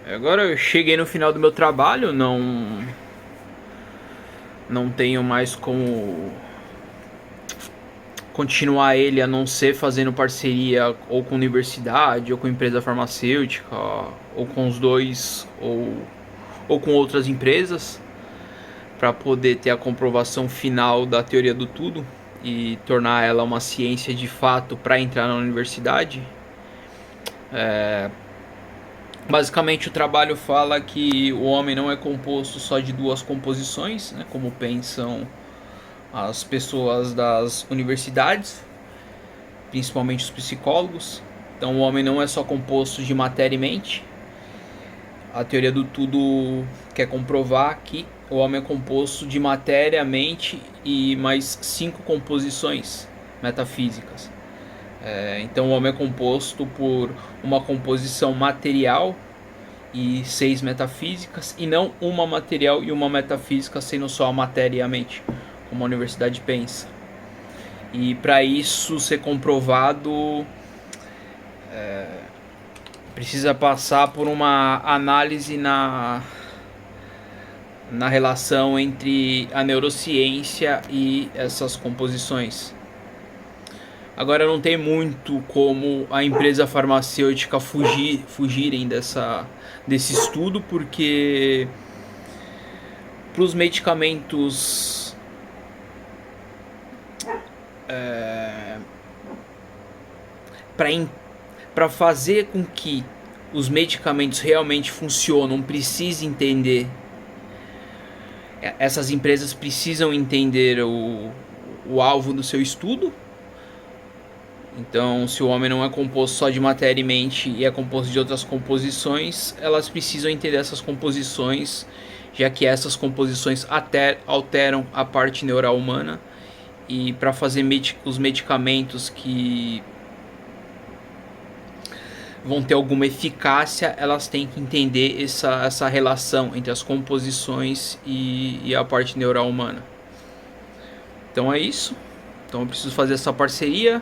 Agora eu cheguei no final do meu trabalho, não tenho mais como continuar ele a não ser fazendo parceria ou com universidade, ou com empresa farmacêutica, ou com os dois, ou com outras empresas, para poder ter a comprovação final da teoria do tudo e tornar ela uma ciência de fato para entrar na universidade. Basicamente o trabalho fala que o homem não é composto só de duas composições, né, como pensam as pessoas das universidades, principalmente os psicólogos. Então o homem não é só composto de matéria e mente. A teoria do tudo quer comprovar que o homem é composto de matéria, mente e mais 5 composições metafísicas. Então o homem é composto por uma composição material e 6 metafísicas, e não uma material e uma metafísica, sendo só a matéria e a mente, como a universidade pensa. E para isso ser comprovado, precisa passar por uma análise na relação entre a neurociência e essas composições. Agora não tem muito como a empresa farmacêutica fugirem desse estudo, porque para os medicamentos para fazer com que os medicamentos realmente funcionam, precisa entender. Essas empresas precisam entender o alvo do seu estudo. Então, se o homem não é composto só de matéria e mente e é composto de outras composições, elas precisam entender essas composições, já que essas composições alteram a parte neural humana. E para fazer os medicamentos que vão ter alguma eficácia, elas têm que entender essa relação entre as composições e a parte neural humana. Então é isso. Então eu preciso fazer essa parceria.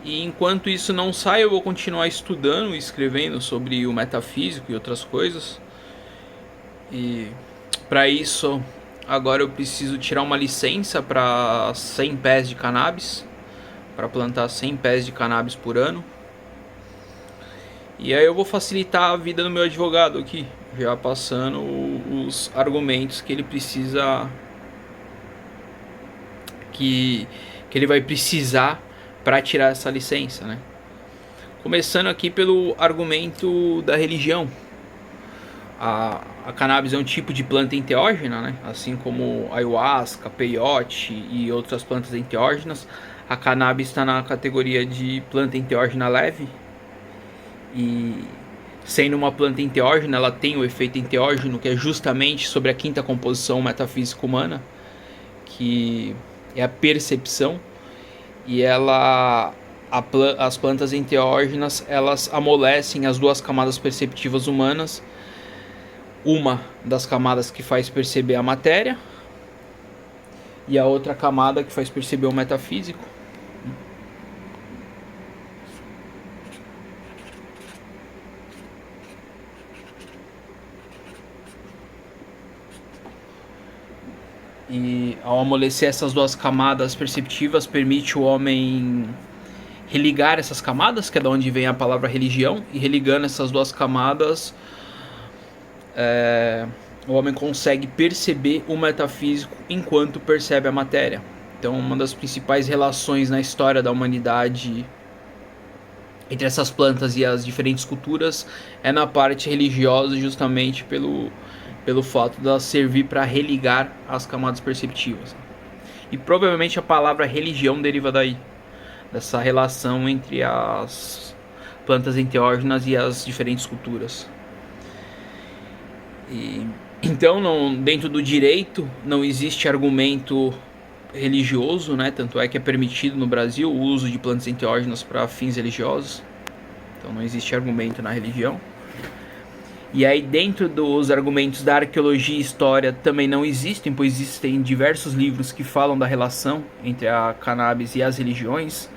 E enquanto isso não sai, eu vou continuar estudando e escrevendo sobre o metafísico e outras coisas. E para isso, agora eu preciso tirar uma licença para 100 pés de cannabis, para plantar 100 pés de cannabis por ano. E aí eu vou facilitar a vida do meu advogado aqui, já passando os argumentos que ele precisa, que ele vai precisar para tirar essa licença, né? Começando aqui pelo argumento da religião. A cannabis é um tipo de planta enteógena, né? Assim como ayahuasca, peyote e outras plantas enteógenas. A cannabis está na categoria de planta enteógena leve. E sendo uma planta enteógena, ela tem o efeito enteógeno, que é justamente sobre a quinta composição metafísica humana, que é a percepção. E as plantas enteógenas, elas amolecem as duas camadas perceptivas humanas. Uma das camadas que faz perceber a matéria e a outra camada que faz perceber o metafísico. E ao amolecer essas duas camadas perceptivas, permite o homem religar essas camadas, que é de onde vem a palavra religião, e religando essas duas camadas, o homem consegue perceber o metafísico enquanto percebe a matéria. Então, uma das principais relações na história da humanidade entre essas plantas e as diferentes culturas é na parte religiosa, justamente pelo fato de ela servir para religar as camadas perceptivas. E provavelmente a palavra religião deriva daí, dessa relação entre as plantas enteógenas e as diferentes culturas. Então, dentro do direito, não existe argumento religioso, né? Tanto é que é permitido no Brasil o uso de plantas enteógenas para fins religiosos. Então não existe argumento na religião. E aí dentro dos argumentos da arqueologia e história também não existem, pois existem diversos livros que falam da relação entre a cannabis e as religiões.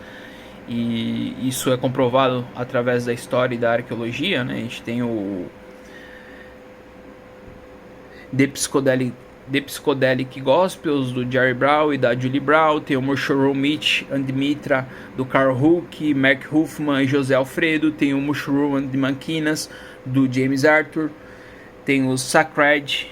E isso é comprovado através da história e da arqueologia, né? A gente tem The Psychedelic Gospels, do Jerry Brown e da Julie Brown. Tem o Mushroom Meat and Mitra, do Carl Hook, Mark Huffman e José Alfredo. Tem o Mushroom and Manquinas, do James Arthur. Tem o Sacred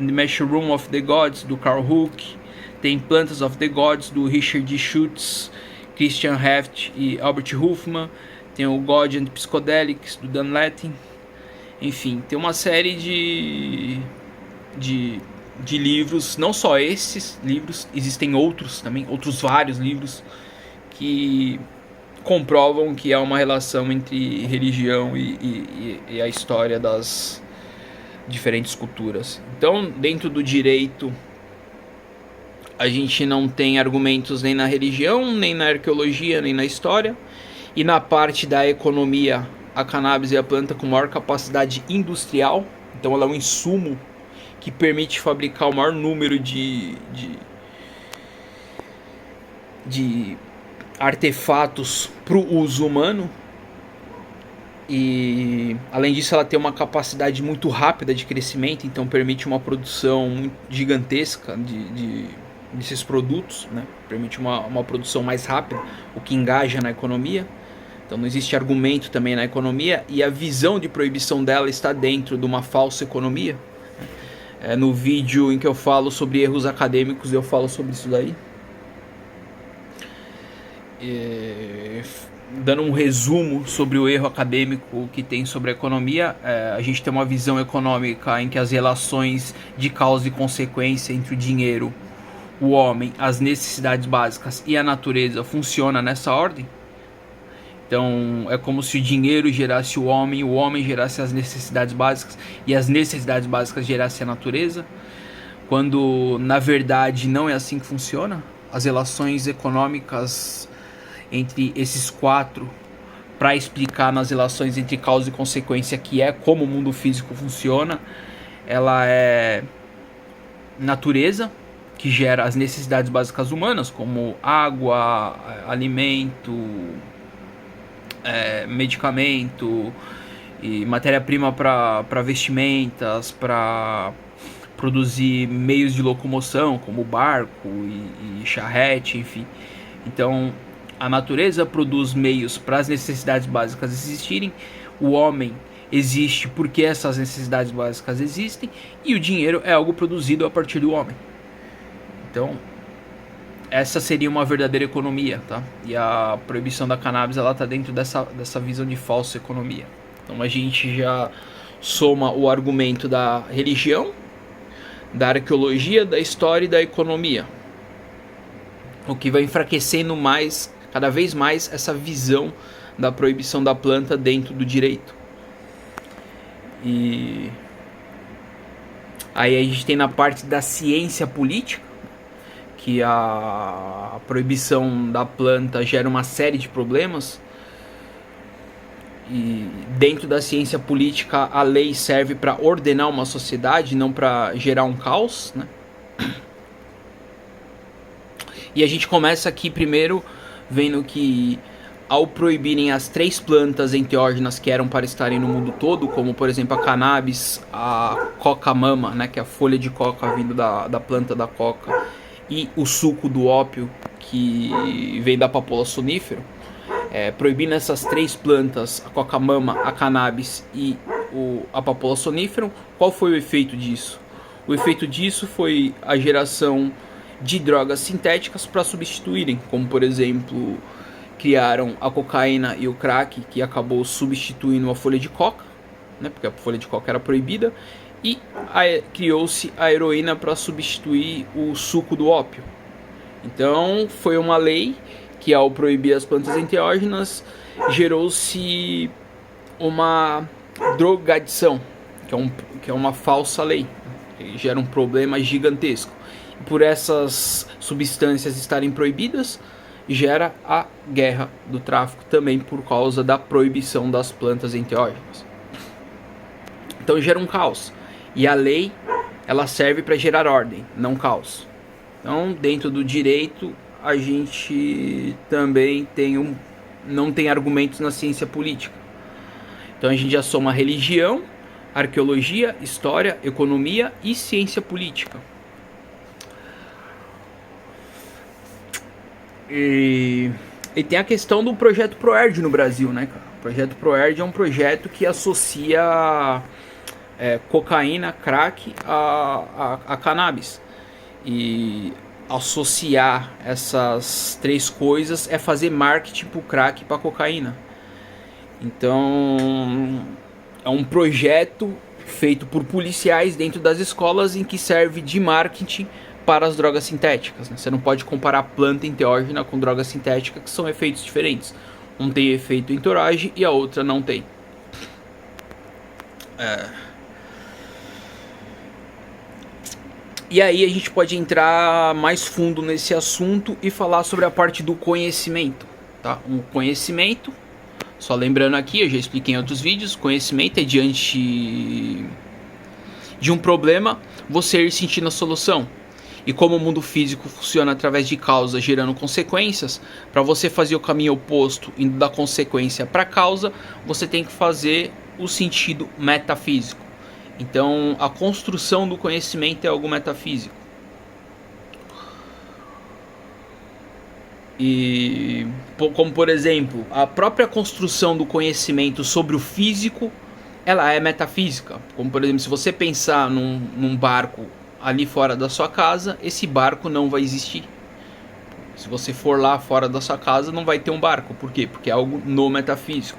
and the Mushroom of the Gods, do Carl Hook. Tem Plantas of the Gods, do Richard Schutz, Christian Heft e Albert Huffman. Tem o God and Psychedelics, do Dan Latin. Enfim, tem uma série de livros, não só esses livros, existem outros também, outros vários livros que comprovam que há uma relação entre religião e a história das diferentes culturas. Então, dentro do direito, a gente não tem argumentos nem na religião, nem na arqueologia, nem na história. E na parte da economia, a cannabis é a planta com maior capacidade industrial. Então ela é um insumo que permite fabricar o maior número de artefatos para o uso humano. E além disso ela tem uma capacidade muito rápida de crescimento, então permite uma produção muito gigantesca desses produtos, né? Permite uma produção mais rápida, o que engaja na economia. Então não existe argumento também na economia, e a visão de proibição dela está dentro de uma falsa economia. No vídeo em que eu falo sobre erros acadêmicos, eu falo sobre isso daí. Dando um resumo sobre o erro acadêmico que tem sobre a economia, a gente tem uma visão econômica em que as relações de causa e consequência entre o dinheiro, o homem, as necessidades básicas e a natureza funciona nessa ordem. Então é como se o dinheiro gerasse o homem gerasse as necessidades básicas e as necessidades básicas gerassem a natureza, quando na verdade não é assim que funciona. As relações econômicas entre esses quatro, para explicar nas relações entre causa e consequência, que é como o mundo físico funciona, ela é natureza, que gera as necessidades básicas humanas, como água, alimento, medicamento e matéria-prima para vestimentas, para produzir meios de locomoção, como barco e charrete, enfim. Então, a natureza produz meios para as necessidades básicas existirem, o homem existe porque essas necessidades básicas existem, e o dinheiro é algo produzido a partir do homem. Então, essa seria uma verdadeira economia, tá? E a proibição da cannabis, ela tá dentro dessa visão de falsa economia. Então a gente já soma o argumento da religião, da arqueologia, da história e da economia, o que vai enfraquecendo mais, cada vez mais, essa visão da proibição da planta dentro do direito. E aí a gente tem na parte da ciência política, que a proibição da planta gera uma série de problemas, e dentro da ciência política a lei serve para ordenar uma sociedade, não para gerar um caos, né? E a gente começa aqui primeiro vendo que ao proibirem as 3 plantas enteógenas que eram para estarem no mundo todo, como por exemplo a cannabis, a coca-mama, né, que é a folha de coca vindo da planta da coca, e o suco do ópio, que vem da papoula sonífera, proibindo essas 3 plantas, a coca-mama, a cannabis e a papoula sonífera, qual foi o efeito disso? O efeito disso foi a geração de drogas sintéticas para substituírem, como por exemplo, criaram a cocaína e o crack, que acabou substituindo a folha de coca, né, porque a folha de coca era proibida, e criou-se a heroína para substituir o suco do ópio. Então foi uma lei que, ao proibir as plantas enteógenas, gerou-se uma drogadição, que é uma falsa lei, que gera um problema gigantesco. E por essas substâncias estarem proibidas, gera a guerra do tráfico também, por causa da proibição das plantas enteógenas. Então gera um caos. E a lei, ela serve para gerar ordem, não caos. Então, dentro do direito, a gente também não tem argumentos na ciência política. Então a gente já soma religião, arqueologia, história, economia e ciência política. E tem a questão do projeto ProErd no Brasil, né, cara? O projeto ProErd é um projeto que associa cocaína, crack a cannabis. E associar essas três coisas é fazer marketing pro crack e pra cocaína. Então, é um projeto feito por policiais dentro das escolas em que serve de marketing para as drogas sintéticas, né? Você não pode comparar planta enteógena com droga sintética, que são efeitos diferentes. Um tem efeito entourage e a outra não tem. E aí a gente pode entrar mais fundo nesse assunto e falar sobre a parte do conhecimento, tá? Um conhecimento, só lembrando aqui, eu já expliquei em outros vídeos, conhecimento é diante de um problema, você ir sentindo a solução. E como o mundo físico funciona através de causa gerando consequências, para você fazer o caminho oposto, indo da consequência para a causa, você tem que fazer o sentido metafísico. Então, a construção do conhecimento é algo metafísico. E, como por exemplo, a própria construção do conhecimento sobre o físico, ela é metafísica. Como por exemplo, se você pensar num barco ali fora da sua casa, esse barco não vai existir. Se você for lá fora da sua casa, não vai ter um barco. Por quê? Porque é algo no metafísico.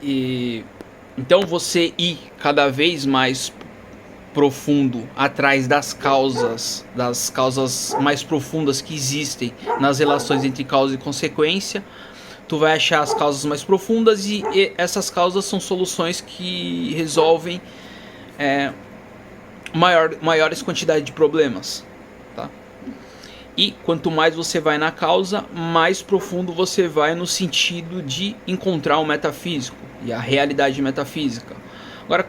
E então você ir cada vez mais profundo atrás das causas mais profundas que existem nas relações entre causa e consequência, tu vai achar as causas mais profundas e essas causas são soluções que resolvem maiores quantidades de problemas, tá? E quanto mais você vai na causa, mais profundo você vai no sentido de encontrar o metafísico e a realidade metafísica. Agora,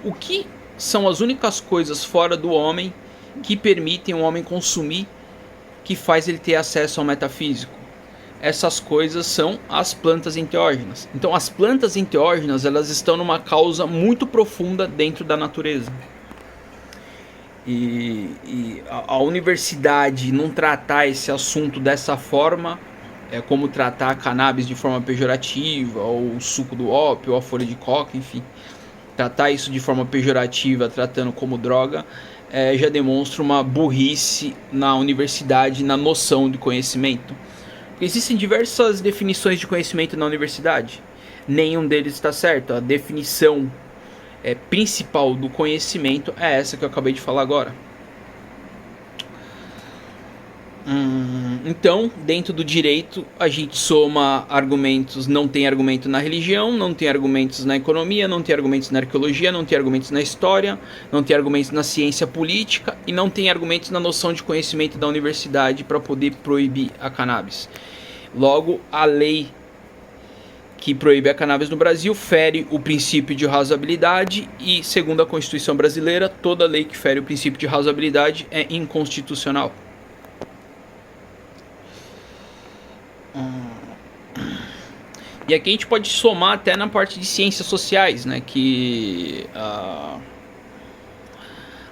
o que são as únicas coisas fora do homem que permitem o homem consumir, que faz ele ter acesso ao metafísico? Essas coisas são as plantas enteógenas. Então, as plantas enteógenas, elas estão numa causa muito profunda dentro da natureza. E a universidade não tratar esse assunto dessa forma, como tratar a cannabis de forma pejorativa, ou o suco do ópio, ou a folha de coca, enfim, tratar isso de forma pejorativa, tratando como droga, já demonstra uma burrice na universidade, na noção de conhecimento. Porque existem diversas definições de conhecimento na universidade, nenhum deles está certo. A definição principal do conhecimento é essa que eu acabei de falar agora. Então, dentro do direito, a gente soma argumentos. Não tem argumento na religião, não tem argumentos na economia, não tem argumentos na arqueologia, não tem argumentos na história, não tem argumentos na ciência política e não tem argumentos na noção de conhecimento da universidade para poder proibir a cannabis. Logo, a lei que proíbe a cannabis no Brasil fere o princípio de razoabilidade e, segundo a Constituição brasileira, toda lei que fere o princípio de razoabilidade é inconstitucional. E aqui a gente pode somar até na parte de ciências sociais, né, que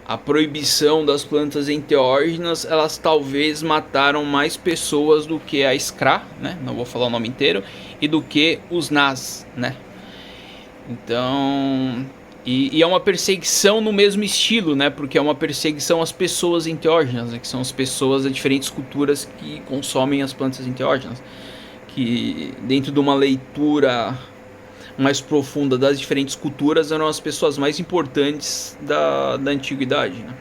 a proibição das plantas enteógenas, elas talvez mataram mais pessoas do que a SCRA, né, não vou falar o nome inteiro, e do que os NAS, né. Então, e é uma perseguição no mesmo estilo, né, porque é uma perseguição às pessoas enteógenas, né, que são as pessoas de diferentes culturas que consomem as plantas enteógenas, que dentro de uma leitura mais profunda das diferentes culturas eram as pessoas mais importantes da antiguidade, né?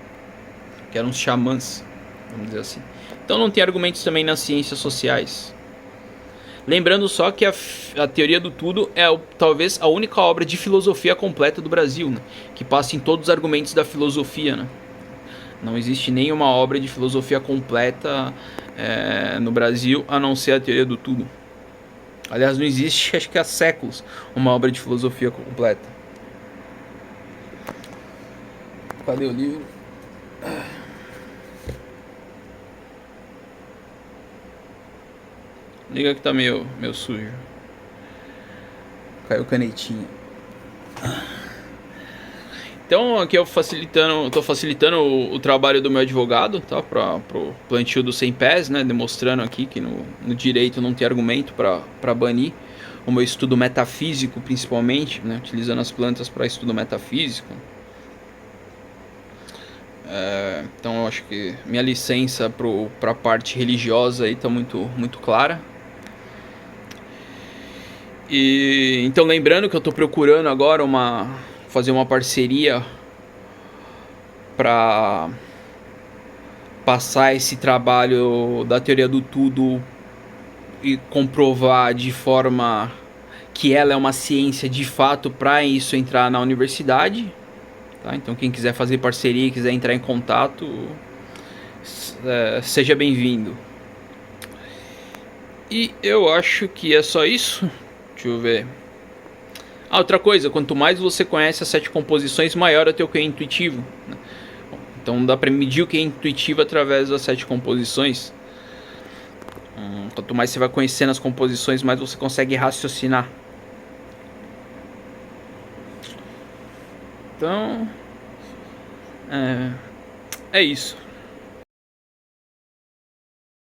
Que eram os xamãs, vamos dizer assim. Então não tem argumentos também nas ciências sociais. Lembrando só que a Teoria do Tudo é talvez a única obra de filosofia completa do Brasil, né? Que passa em todos os argumentos da filosofia, né? Não existe nenhuma obra de filosofia completa no Brasil, a não ser a Teoria do Tudo. Aliás, não existe, acho que há séculos, uma obra de filosofia completa. Cadê o livro? Liga que tá meio sujo. Caiu canetinha. Então aqui eu tô facilitando o trabalho do meu advogado, tá? Pro plantio do 100 pés, né? Demonstrando aqui que no direito não tem argumento para banir. O meu estudo metafísico, principalmente, né? Utilizando as plantas para estudo metafísico. Então eu acho que minha licença para a parte religiosa aí tá muito clara. E então lembrando que eu tô procurando agora fazer uma parceria para passar esse trabalho da teoria do tudo e comprovar de forma que ela é uma ciência de fato para isso entrar na universidade, tá? Então quem quiser fazer parceria e quiser entrar em contato, seja bem-vindo. E eu acho que é só isso. Deixa eu ver. Outra coisa, quanto mais você conhece as 7 composições, maior é o teu QI intuitivo, né? Então dá para medir o QI intuitivo através das 7 composições. Quanto mais você vai conhecendo as composições, mais você consegue raciocinar. Então, é isso.